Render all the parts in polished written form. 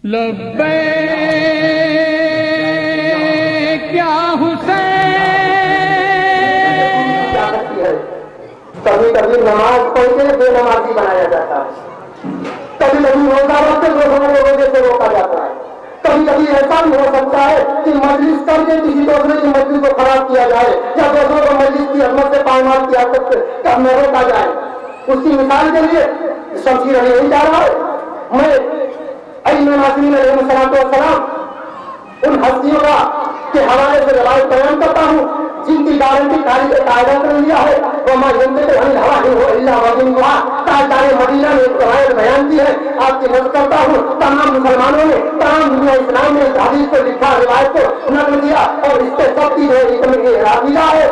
لبیک یا حسین. کبھی کبھی نماز پڑھ کے بے نمازی بنایا جاتا ہے, کبھی کبھی روزہ رکھ کے روزے سے روکا جاتا ہے, کبھی کبھی ایسا بھی ہو سکتا ہے کہ مجلس کر کے کسی دوسرے کی مجلس کو خراب کیا جائے یا دوسروں کو مجلس کی عظمت سے پائمال کیا کر میں روکا جائے. اس کی مثال کے لیے شمشیر علی نہیں جا رہا ہے. میں ائمہ ناصرین علیہ السلام ان ہستیوں کا کے حوالے سے روایت بیان کرتا ہوں جن کی گارنٹی قاعدہ کر لیا ہے. وما ينطق عن الهوى ان هو الا وحی یوحی. تاجدار مدینہ نے ایک روایت بیان کی ہے, آپ کی نقل کرتا ہوں. تمام مسلمانوں نے, تمام دنیا اسلام نے اس حدیث کو لکھا, روایت کو نقل کیا اور اس پہ سب کی ہے راویہ ہے,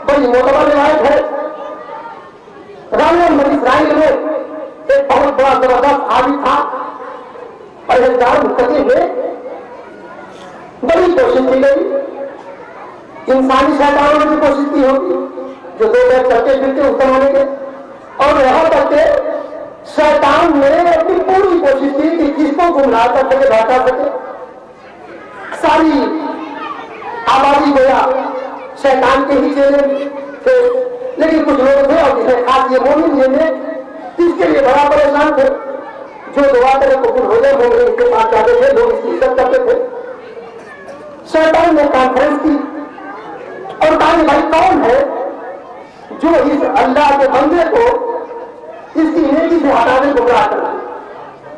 بڑی معتبر روایت ہے. راویہ بنی اسرائیل میں ایک بہت بڑا زبردست عابد تھا, پرہیزگار متقی ہے. بڑی کوشش کی گئی, انسانی شیطانوں نے بھی کوشش کی ہوگی جو دو پیر چلتے پھرتے اس زمانے کے, اور یہاں تک کہ شیطان نے اپنی پوری کوشش کی کہ کس کو گمراہ کر سکے, بہکا سکے. ساری آبادی گویا شیطان کے ہی چہرے تھے, لیکن کچھ لوگ تھے اور جس میں خاص یہ مومن تھے اس کے لیے بڑا پریشان تھے. جو دعا کرے قبول ہو جائے مومن اس کے پاس جاتے تھے, لوگ اس کی عزت کرتے تھے. شیطان نے کانفرنس کی اور کہا کہ بھائی کون ہے جو اس اللہ کے بندے کو اس کی نیکی سے ہٹا دے, گمراہ کر دے,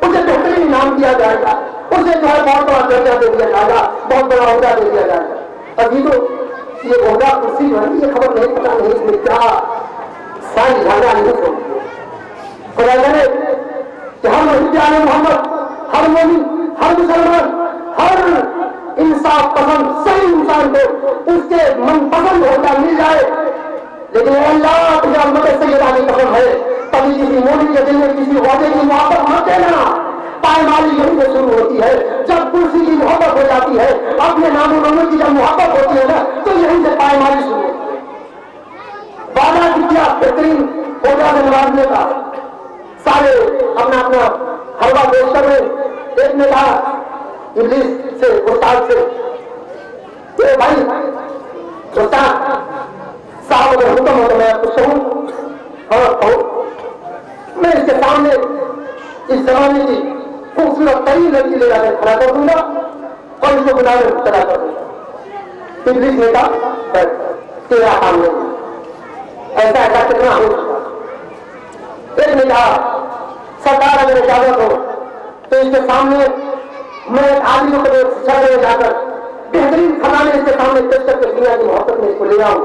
اسے بہترین انعام دیا جائے گا, اسے جو ہے بہت بڑا درجہ دے دیا جائے گا, بہت بڑا عہدہ دے دیا جائے گا. ابھی تو یہ عہدہ کرسی جو ہے یہ خبر نہیں, پتا نہیں اس میں کیا ساری جھاگا نہیں ہوتی. خدا کرے کہ ہر محبان محمد, ہر مومن, ہر مسلمان, ہر انصاف پسند صحیح انسان کو اس کے من پسند ہوتا مل جائے. لیکن اللہ تجھے عظمت سیدہ کی قسم ہے, کبھی کسی مومن کے دل میں کسی وعدے کی محبت مت دینا. پائمالی یہیں سے شروع ہوتی ہے, جب کرسی کی محبت ہو جاتی ہے, اپنے نام و ناموں کی جب محبت ہوتی ہے نا تو یہیں سے پائمالی شروع ہوتی ہے. وعدہ کیا بہترین ہوگا سے نوازنے کا, سارے اپنا اپنا حلوہ پیش کر رہے. ایک نے کہا ابلیس سے, استاد سے, کہ بھائی استاد صاحب اگر حکم ہو تو میں کچھ کہوں اور کہوں, میں اس کے سامنے اس زمانے کی خوبصورت ترین لڑکی لے جا کر کھڑا کر دوں گا اور اس کو بنا کر چلا کر دوں گا. ابلیس نے کہا تیرا کام نہیں, ایسا ایسا کتنا ہو چکا. ایک نے کہا سرکار اگر اجازت ہو تو اس کے سامنے میں ایک آدمی کو شہر میں جا کر بہترین خزانے اس کے سامنے پیش کر کے دنیا کی محبت میں اس کو لے آؤں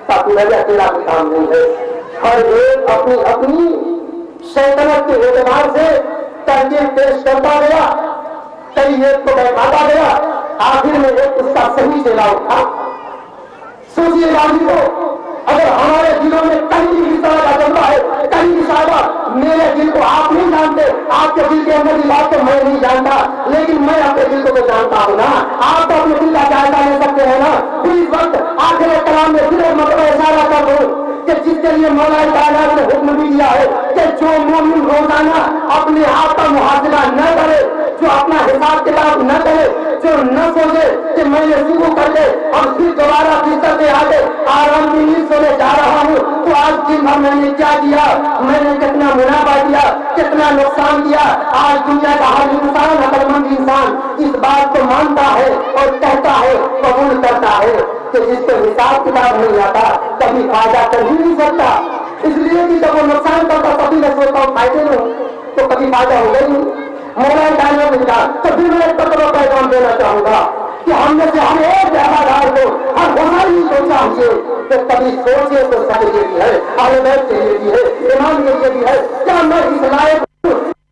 تاکہ رجا تیرا بھی کام نہیں ہے. ہر ایک اپنی اپنی شیطنت کے اعتبار سے ترجیح پیش کرتا گیا, کئی ایک کو بیٹھاتا گیا, آخر میں ایک اس کا صحیح چلا اٹھا. سوچیے راجی کو, اگر ہمارے دلوں میں کہیں بھی اس طرح کا جذبہ ہے, کہیں بھی صاحبہ میرے دل کو آپ نہیں جانتے, آپ کے دل کے اندر کی بات تو میں نہیں جانتا, لیکن میں اپنے دل کو تو جانتا ہوں نا. آپ تو اپنے دل کا جائزہ لے سکتے ہیں نا. پھر اس وقت آخر کلام میں پھر ایک مرتبہ اشارہ کر دوں کہ جس کے لیے مولا کائنات نے حکم بھی دیا ہے کہ جو مومن روزانہ اپنے آپ کا محاسبہ نہ کرے, جو اپنا حساب کتاب نہ کرے, جو نہ سوچے کہ میں نے شروع کر دے اور پھر دوبارہ بستر پہ آ کے آرام کی نیند سونے جا رہا ہوں, تو آج دن بھر میں نے کیا کیا, میں نے کتنا منافع کیا, کتنا نقصان کیا. آج دنیا کا ہر انسان, عقل مند انسان اس بات کو مانتا ہے اور کہتا ہے, قبول کرتا ہے کہ جس کو حساب کتاب نہیں آتا کبھی فائدہ کر ہی نہیں سکتا. اس لیے کہ جب وہ نقصان کرتا کبھی میں سوچتا ہوں فائدے میں تو کبھی فائدہ ہوگا ہی نہیں. مولا کائنات نے کہا تو پھر میں ایک تقریر پیغام دینا چاہوں گا کہ ہم میں سے ہر ایک جہادار کو ہر ہماری کو چاہیے کہ کبھی سوچے تو سب یہ بھی ہے, اہل بیت کے لیے بھی ہے, امام کے لیے بھی ہے, کیا میں اس لائق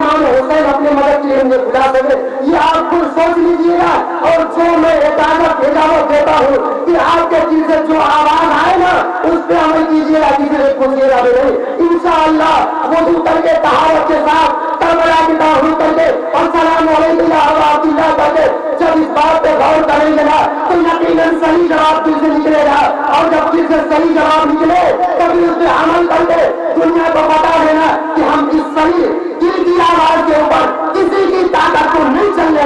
امام حسین اپنے مدد کے لیے مجھے بلا سکے. یہ آپ خود سوچ لیجیے گا. اور جو میں اجازت دیتا ہوں کہ آپ کے دل سے جو آواز آئے نا اس پہ عمل کیجیے گا, کسی سے پوچھیے گا بھی نہیں. انشاءاللہ وضو کر کے طہارت کے ساتھ کربلا کی تعریف کر کے اور سلام علیکم یا ابا عبداللہ کر کے جب اس بات پہ غور کریں گے نا تو یقیناً صحیح جواب دل سے نکلے گا. اور جب دل سے صحیح جواب نکلے تبھی اس پہ عمل کر کے دنیا کو بتا دینا کہ ہم اس صحیح دل کی آواز کے اوپر کسی کی طاقت کو نہیں چلنے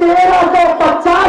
1350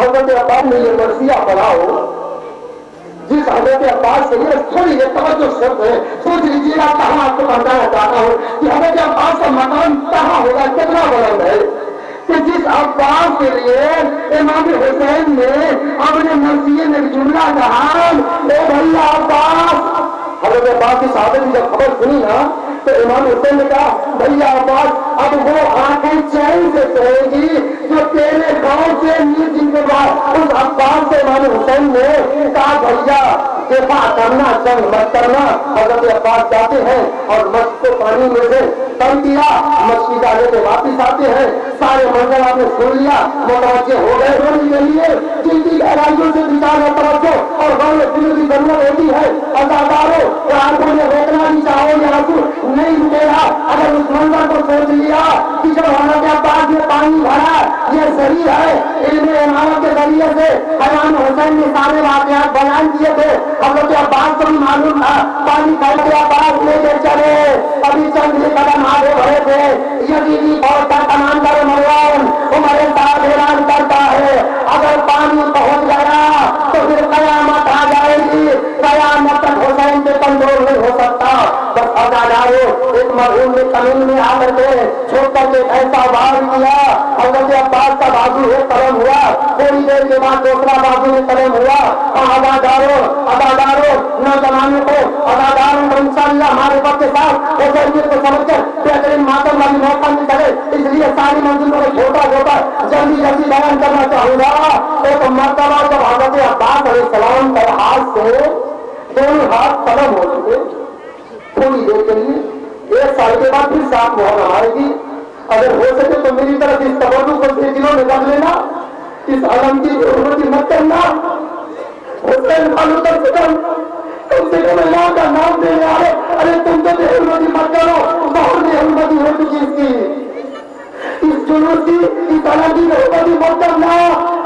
حضرت عباس نے یہ مرثیہ پڑھا ہو، جس حضرت عباس سے یہ تھوڑی یہ توجہ شرط ہے، سوچ لیجیے گا کہاں آپ کو پہنچانا چاہتا ہوں کہ حضرت عباس کا مقام کہاں ہوگا، کتنا بلند ہے کہ جس عباس کے لیے امام حسین نے اپنے مرثیے میں ایک جملہ کہا، اے بھیا عباس، حضرت عباس کی شہادت کی جب خبر سنی نا تو امام حسین نے کہا بھیا عباس اب وہ آنکھیں چین سے سوئے گی جو تیرے گاؤں سے نیز جن کے بعد اس عباس سے امام حسین نے کہا بھیا دفاع کرنا جنگ مت کرنا۔ حضرت عباس جاتے ہیں اور مچھ کو پانی میں سے تم دیا، مچھلی ڈالے کے واپس آتے ہیں، سارے منظر آپ نے سن لیا، متوجہ ہو گئے ہونے کے لیے جن کی گہرائیوں سے بچانا توجہ اور غور دل کی ضرورت ہوتی ہے، ازاداروں آنکھوں میں روکنا بھی چاہو یہ آنسو نہیں رکے گا۔ اگر اس منظر کو سوچ لیا کہ جب حضرت عباس نے پانی بھرا یہ صحیح ہے، علم امامت کے ذریعے سے امام حسین نے سارے واقعات بیان کیے تھے، حضرت عباس کو بھی معلوم تھا پانی پھیل کے عباس لے کے چلے، ابھی چند ہی قدم آگے بڑھے تھے، یزیدی فوج کا کمانڈر مروان ہمارے ساتھ اعلان کرتا ہے اگر پانی پہنچ گیا تو پھر قیامت آ جائے گی، قیامت تک حسین سے کنٹرول نہیں ہو سکتا۔ بس ازادارو ایک مرحوم نے زمین میں آ کر کے چھوڑ کر کے ایسا وار کیا، حضرت عباس کا بازو ایک قلم ہوا، تھوڑی دیر کے بعد دوسرا بازو ایک قلم ہوا، اور ازادارو نوجوانوں کو ازاداروں کو انشاءاللہ ہمارے وقت کے ساتھ حسینیت کو سمجھ کر بہترین ماتم والی موقع مل سکے، اس لیے ساری منزلوں کو چھوٹا جلدی بیان کرنا چاہوں گا۔ ایک مرتبہ جب حضرت عباس علیہ السلام کے ہاتھ سے دونوں ہاتھ قلم ہو چکے، تھوڑی دیر کے لیے 1 سال کے بعد پھر صاف محرم آئے گی، اگر ہو سکے تو میری طرف اس تبرک کو دلوں میں رکھ لینا، اس علم کی ضرورت مت کرنا، حسین خانو تک کم سے کم اللہ کا نام دینے آئے، ارے تم تو بے حرمتی مت کرو، بہت بے حرمتی ہو چکی اس کی، اس جلوس کی، اس علم کی بے حرمتی مت کرنا۔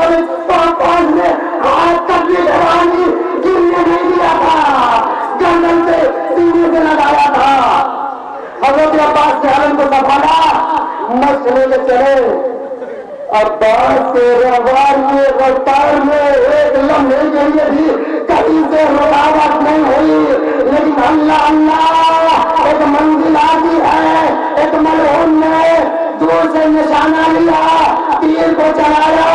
ارے پانچ نے ہاتھ تک یہ جوانی گرنے نہیں دیا تھا، گردن سے سینے سے لگایا تھا، حضرت عباس کے علم کو سنبھالا، مشورے کے چلے، عباس کے روار کے رفتار میں ایک لمحے کے لیے بھی کہیں سے رکاوٹ نہیں ہوئی، لیکن اللہ اللہ ایک منزل آتی ہے، ایک ملعون نے دور سے نشانہ لیا، تیر کو چلایا،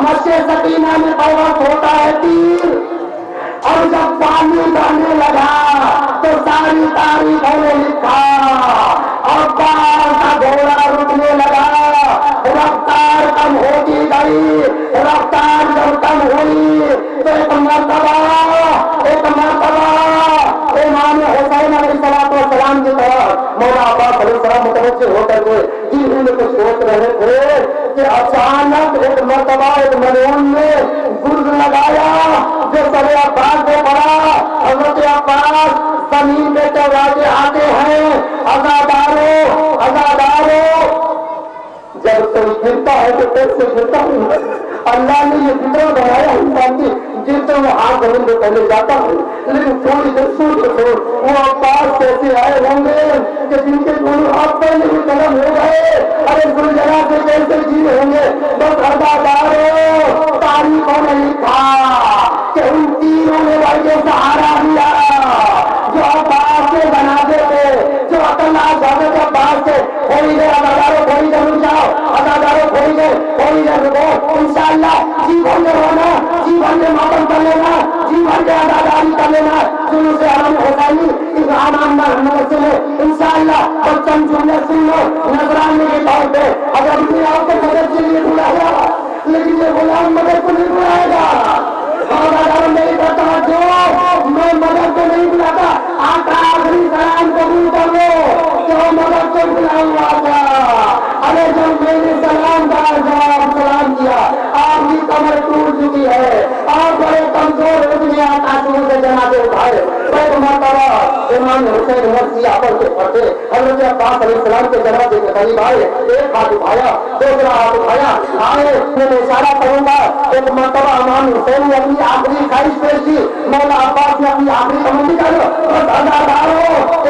مشے سکینہ میں پرورت ہوتا ہے تیر، اور جب پانی بہنے لگا تو ساری تاریخوں نے لکھا عباس کا گھوڑا رکنے لگا، رفتار کم ہوتی گئی، رفتار جب کم ہوئی تو ایک مرتبہ امام حسین علیہ السلام کی طرف مولا عباس علیہ السلام متوجہ ہو کر کے جنہوں نے کچھ سوچ رہے تھے کہ اچانک ایک مرتبہ ایک ملعون نے گرز لگایا جو سر عباس کو پڑا، حضرت عباس زمین پہ چوراتے آتے ہیں، ازادارو جب کوئی گرتا ہے تو پیٹ سے گرتا ہے، اللہ نے یہ فطرت بنایا انسان کی، گرتے ہوئے ہاتھ زمین پہ پہلے جاتا ہے، لیکن تھوڑی دیر سوچ وہ عباس کیسے آئے ہوں گے کہ جن کے دونوں ہاتھ پہلے ہی قلم ہو گئے، ارے ذوالجلال سے کیسے جی ہوں گے۔ بس ازادارو تاریخوں نے لکھا کہ ان تینوں نے بڑے سہارا دیا جو عباس کے بناتے تھے، جو عقل حضرت عباس سے تھوڑی دیر ازادارو تھوڑی دیر رک جاؤ، ازادارو تھوڑی دیر رکو، انشاءاللہ جی بھر کے رونا، جی بھر کے ماتم کر لینا، جی بھر کے ازاداری کر لینا، شروع سے علم حسینی ابراہیم محمد سے انشاءاللہ بچن جملے سن لو، نذرانے کے طور پہ اگر اپنی آپ کو مدد کے لیے بلایا لیکن یہ غلام مدد کو نہیں بلائے گا، ازادارو میری طرف توجہ، میں مدد کو نہیں بلاتا، آقا آخری سلام قبول کر لو کہ وہ مدد کو بلاؤں آقا، ارے جب میں نے سلام کا جواب سلام کیا آپ کی کمر ٹوٹ چکی ہے، آپ بڑے کمزور ہو چکے ہیں، آنسوؤں سے جنازے اٹھائے، ایک مرتبہ امام حسین مرثیہ پڑھ کے پڑھتے حضرت عباس علیہ السلام کے جنازے کے قریب آئے، ایک ہاتھ اٹھایا، دوسرا ہاتھ اٹھایا، آئے میں اشارہ کروں گا، ایک مرتبہ امام حسین نے اپنی آخری خواہش پیش کی، مولا عباس نے اپنی آخری کمنڈی کر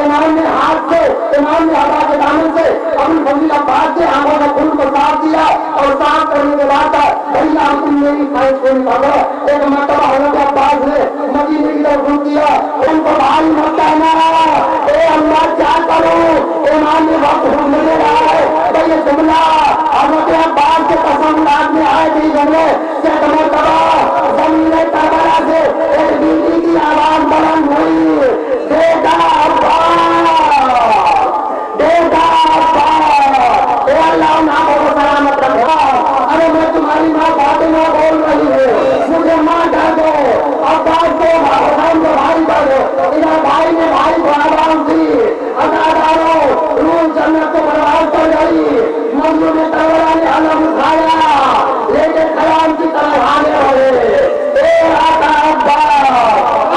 امام نے ہاتھ سے، امام نے ہوا کے دامن سے اپنی فضیل عباس کے آنکھوں کا خون کو صاف کیا اور صاف کرنے کے بعد بھیا میری خواہش کو نکالا. ایک مرتبہ حضرت عباس نے مدینے کی طرف رخ کیا. ان کو بھائی مت کہنا اے اللہ کیا کروں, ایمان میں وقت مل رہا ہے. تو یہ جملہ حضرت عباس کے قسم رات میں آئے تھی جملے کہ مرتبہ زمین کربلا سے ایک بیوی کی آواز بلند ہوئی, بیٹا عباس, بیٹا عباس, اے اللہ نام کو سلامت رکھا. ارے میں تمہاری ماں فاطمہ بول رہی ہوں, مجھے ماں کہہ دو, عباس کو حسین کو بھائی کر دو. ادھر بھائی نے بھائی کو آواز دی, اداروں روح جنت کو برباد کر گئی. مظلوم کربلا نے علم اٹھایا لیکن خیال کی طرح آگے بڑھے. اے آقا عباس,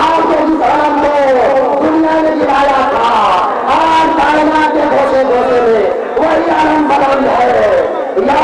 آپ کے جس علم کو دنیا نے گرایا تھا آج کائنات کے گوشے گوشے میں وہی علم بلند ہے. یا